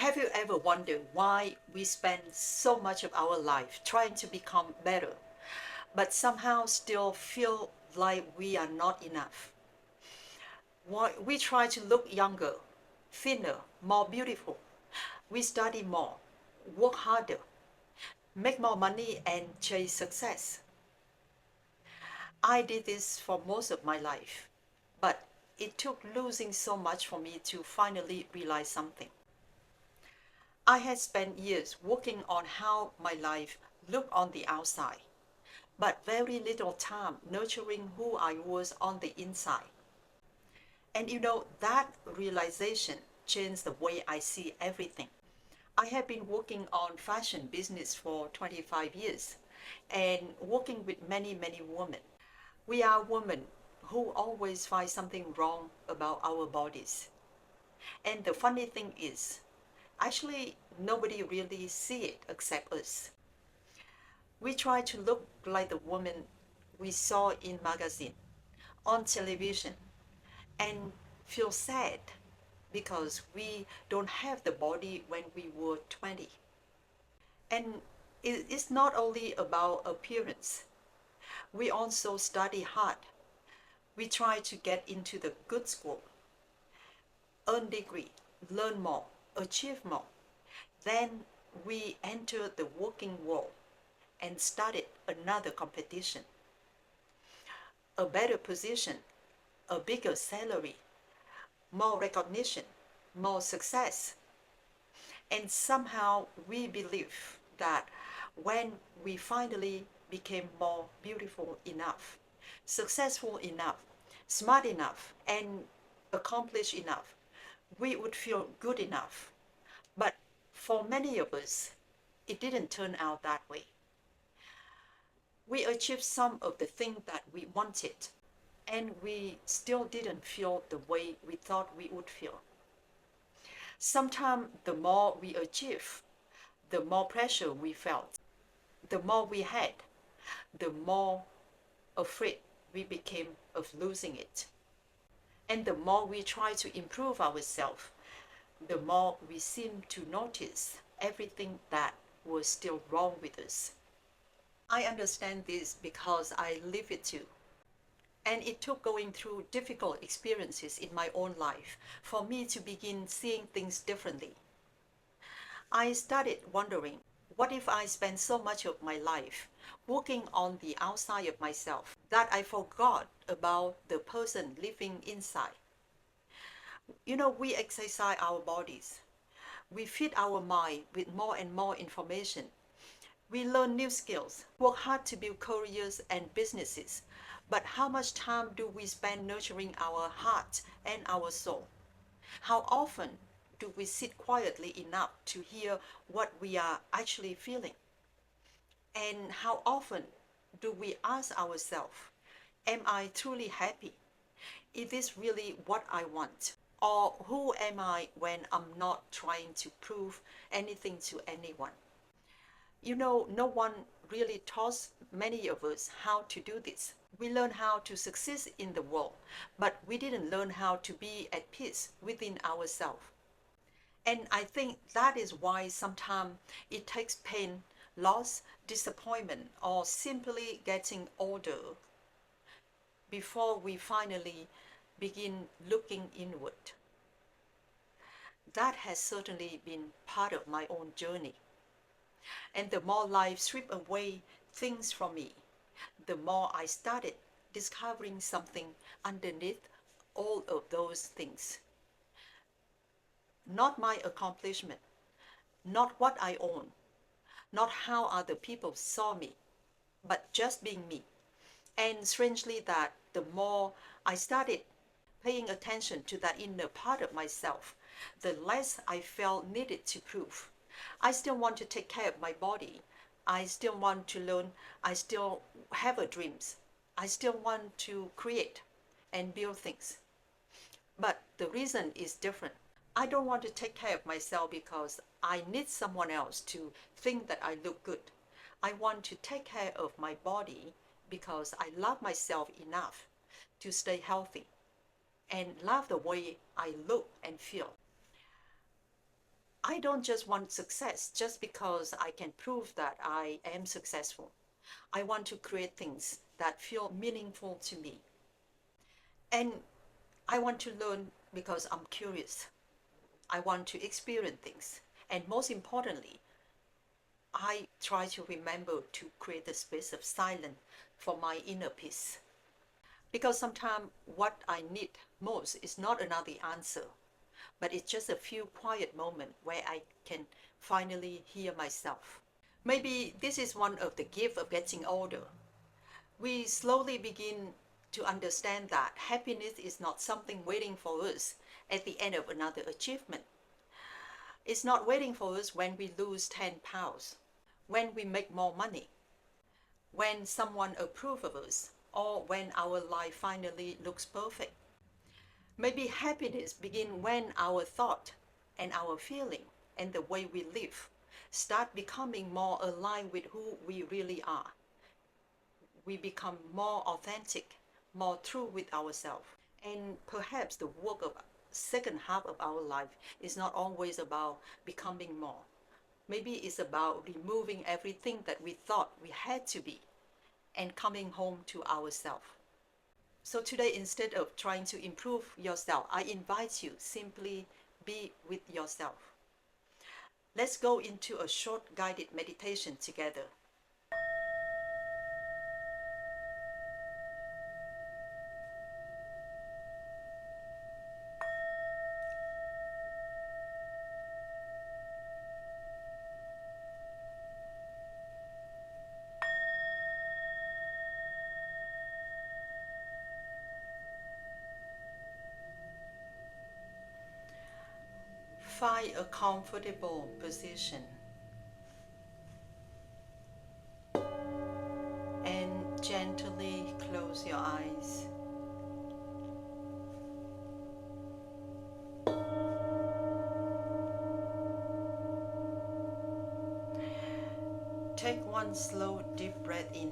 Have you ever wondered why we spend so much of our life trying to become better, but somehow still feel like we are not enough? Why we try to look younger, thinner, more beautiful. We study more, work harder, make more money, and chase success. I did this for most of my life, but it took losing so much for me to finally realize something. I had spent years working on how my life looked on the outside, but very little time nurturing who I was on the inside. And that realization changed the way I see everything. I have been working on fashion business for 25 years and working with many, many women. We are women who always find something wrong about our bodies. And the funny thing is, actually, nobody really see it except us. We try to look like the woman we saw in magazine, on television, and feel sad because we don't have the body when we were 20. And it's not only about appearance. We also study hard. We try to get into the good school, earn degree, learn more, achieve more. Then we enter the working world and started another competition, a better position, a bigger salary, more recognition, more success. And somehow we believe that when we finally became more beautiful enough, successful enough, smart enough, and accomplished enough, we would feel good enough. But for many of us, it didn't turn out that way. We achieved some of the things that we wanted, and we still didn't feel the way we thought we would feel. Sometimes the more we achieve, the more pressure we felt, the more we had, the more afraid we became of losing it. And the more we try to improve ourselves, the more we seem to notice everything that was still wrong with us. I understand this because I live it too. And it took going through difficult experiences in my own life for me to begin seeing things differently. I started wondering, what if I spent so much of my life working on the outside of myself that I forgot about the person living inside? We exercise our bodies. We feed our mind with more and more information. We learn new skills, work hard to build careers and businesses. But how much time do we spend nurturing our heart and our soul? How often do we sit quietly enough to hear what we are actually feeling? And how often do we ask ourselves, am I truly happy? Is this really what I want? Or who am I when I'm not trying to prove anything to anyone? No one really taught many of us how to do this. We learn how to succeed in the world, but we didn't learn how to be at peace within ourselves. And I think that is why sometimes it takes pain, loss, disappointment, or simply getting older before we finally begin looking inward. That has certainly been part of my own journey. And the more life stripped away things from me, the more I started discovering something underneath all of those things. Not my accomplishment, not what I own, not how other people saw me, but just being me. And strangely, that the more I started paying attention to that inner part of myself, the less I felt needed to prove. I still want to take care of my body. I still want to learn. I still have a dreams. I still want to create and build things. But the reason is different. I don't want to take care of myself because I need someone else to think that I look good. I want to take care of my body because I love myself enough to stay healthy and love the way I look and feel. I don't just want success just because I can prove that I am successful. I want to create things that feel meaningful to me. And I want to learn because I'm curious. I want to experience things. And most importantly, I try to remember to create a space of silence for my inner peace. Because sometimes what I need most is not another answer, but it's just a few quiet moments where I can finally hear myself. Maybe this is one of the gifts of getting older. We slowly begin to understand that happiness is not something waiting for us at the end of another achievement. It's not waiting for us when we lose 10 pounds, when we make more money, when someone approves of us, or when our life finally looks perfect. Maybe happiness begins when our thought and our feeling and the way we live start becoming more aligned with who we really are. We become more authentic, more true with ourselves. And perhaps the work of second half of our life is not always about becoming more. Maybe it's about removing everything that we thought we had to be and coming home to ourselves. So today, instead of trying to improve yourself, I invite you simply be with yourself. Let's go into a short guided meditation together. Find a comfortable position and gently close your eyes. Take one slow deep breath in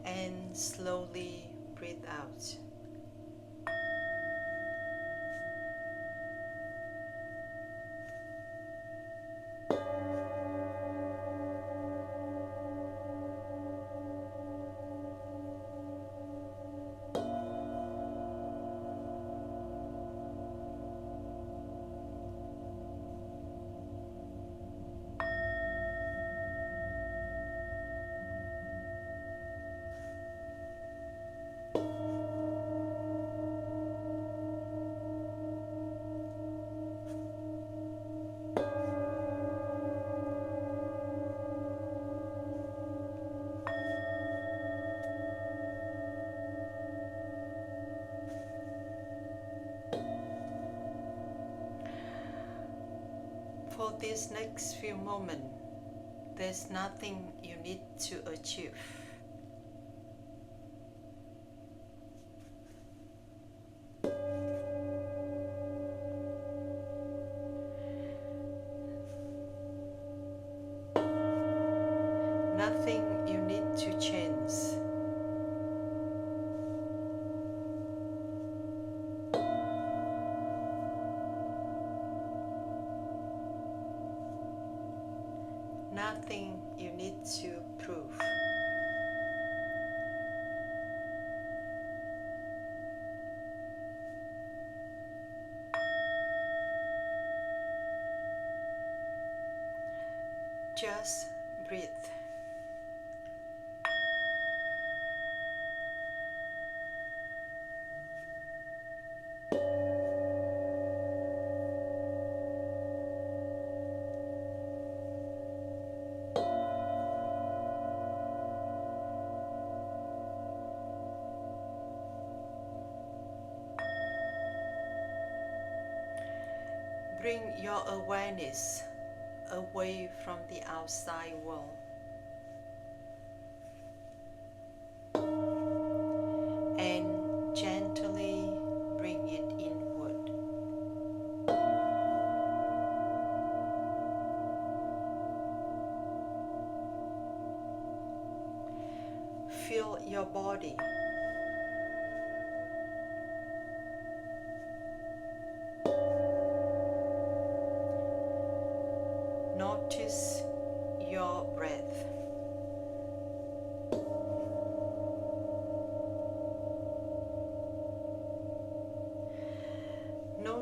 and slowly breathe out. For this next few moments, there's nothing you need to achieve. Nothing you need to change. Nothing you need to prove. Just breathe. Bring your awareness away from the outside world and gently bring it inward. Feel your body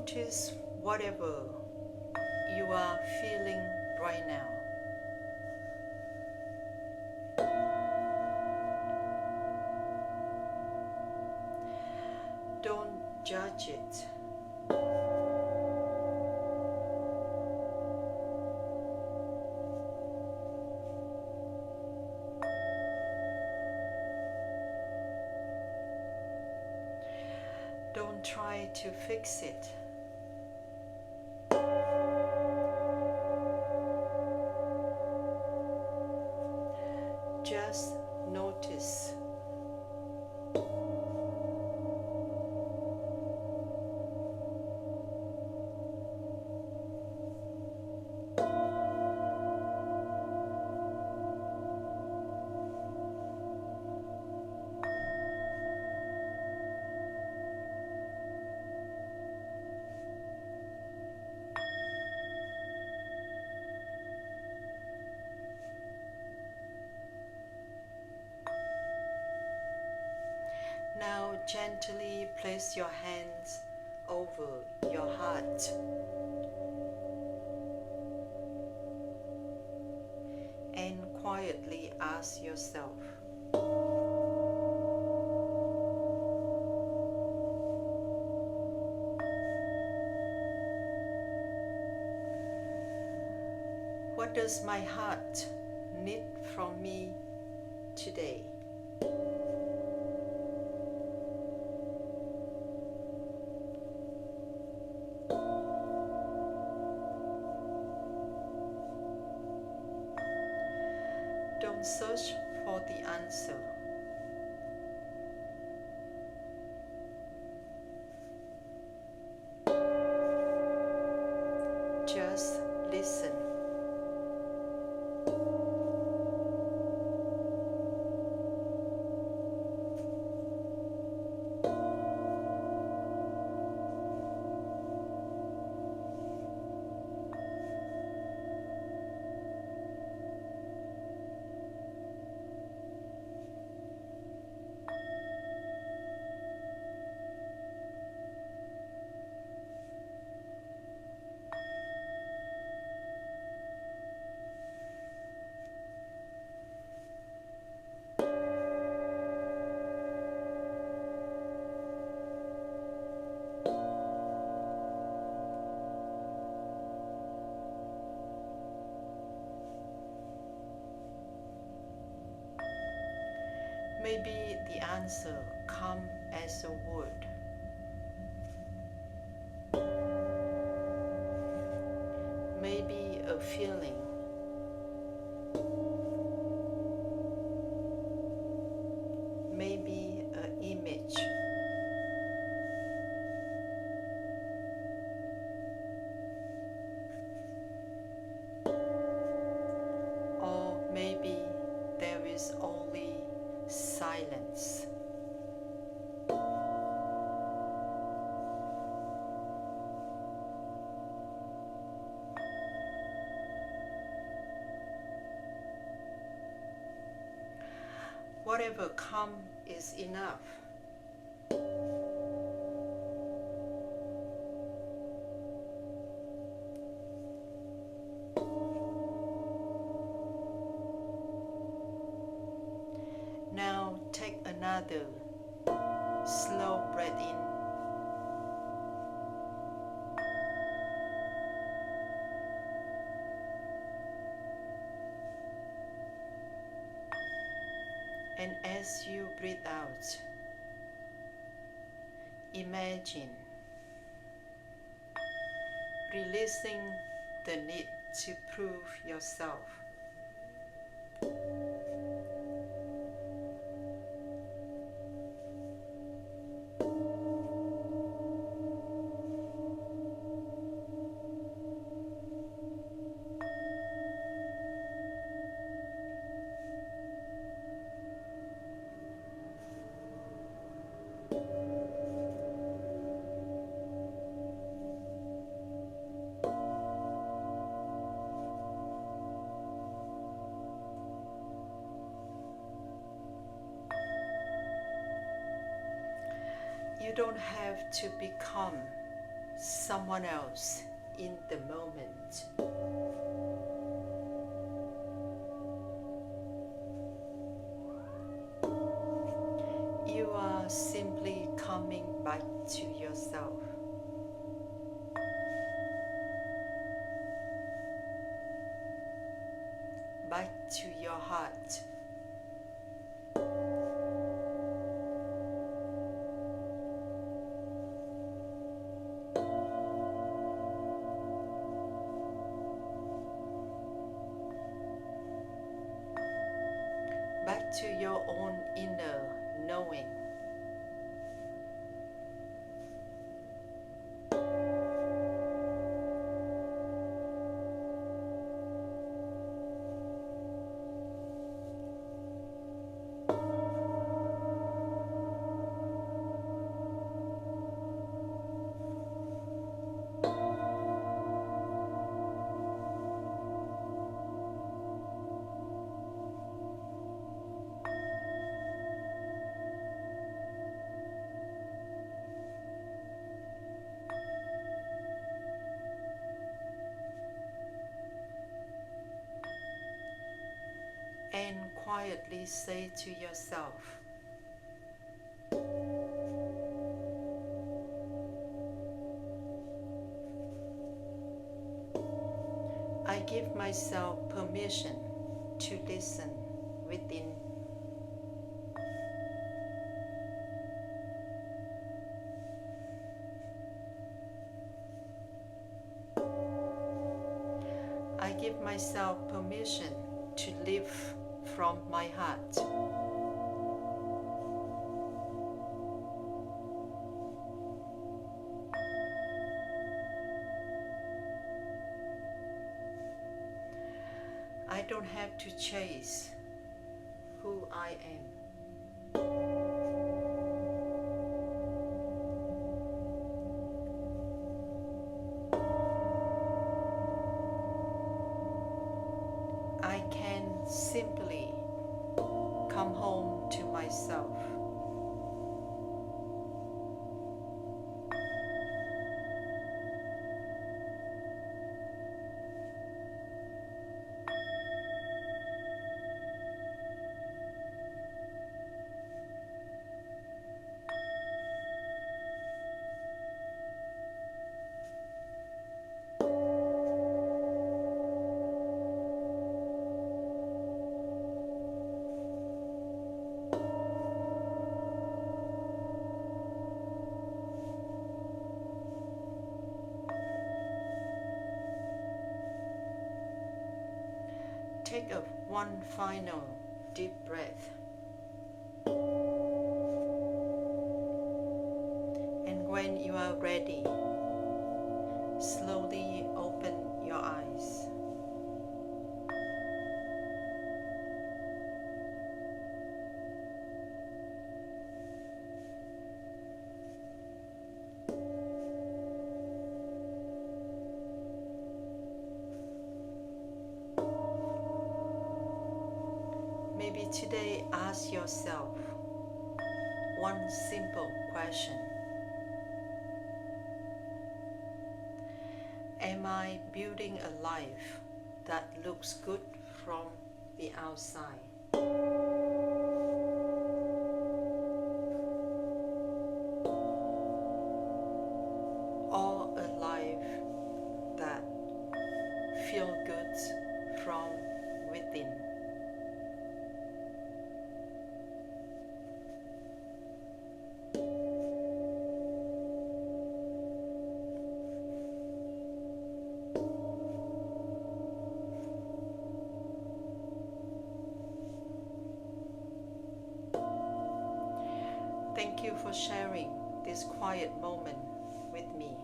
Notice whatever you are feeling right now. Don't judge it. Don't try to fix it. Just notice. Now gently place your hands over your heart and quietly ask yourself, what does my heart need from me today? Don't search for the answer. Just listen. Maybe the answer come as a word. Maybe a feeling. Maybe an image. Or maybe there is only silence. Whatever comes is enough. Now take another slow breath in. And as you breathe out, imagine releasing the need to prove yourself. You don't have to become someone else in the moment. You are simply coming back to yourself. Back to your heart. Back to your own inner knowing. And quietly say to yourself, I give myself permission to listen within. I give myself permission to live from my heart. I don't have to chase who I am. I can simply come home to myself. Take one final deep breath. And when you are ready, slowly open your eyes. Maybe today ask yourself one simple question. Am I building a life that looks good from the outside? Or a life that feels good from within? Thank you for sharing this quiet moment with me.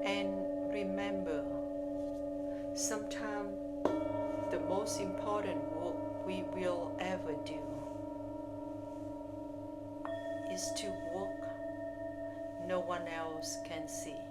And remember, sometimes the most important work we will ever do is to walk no one else can see.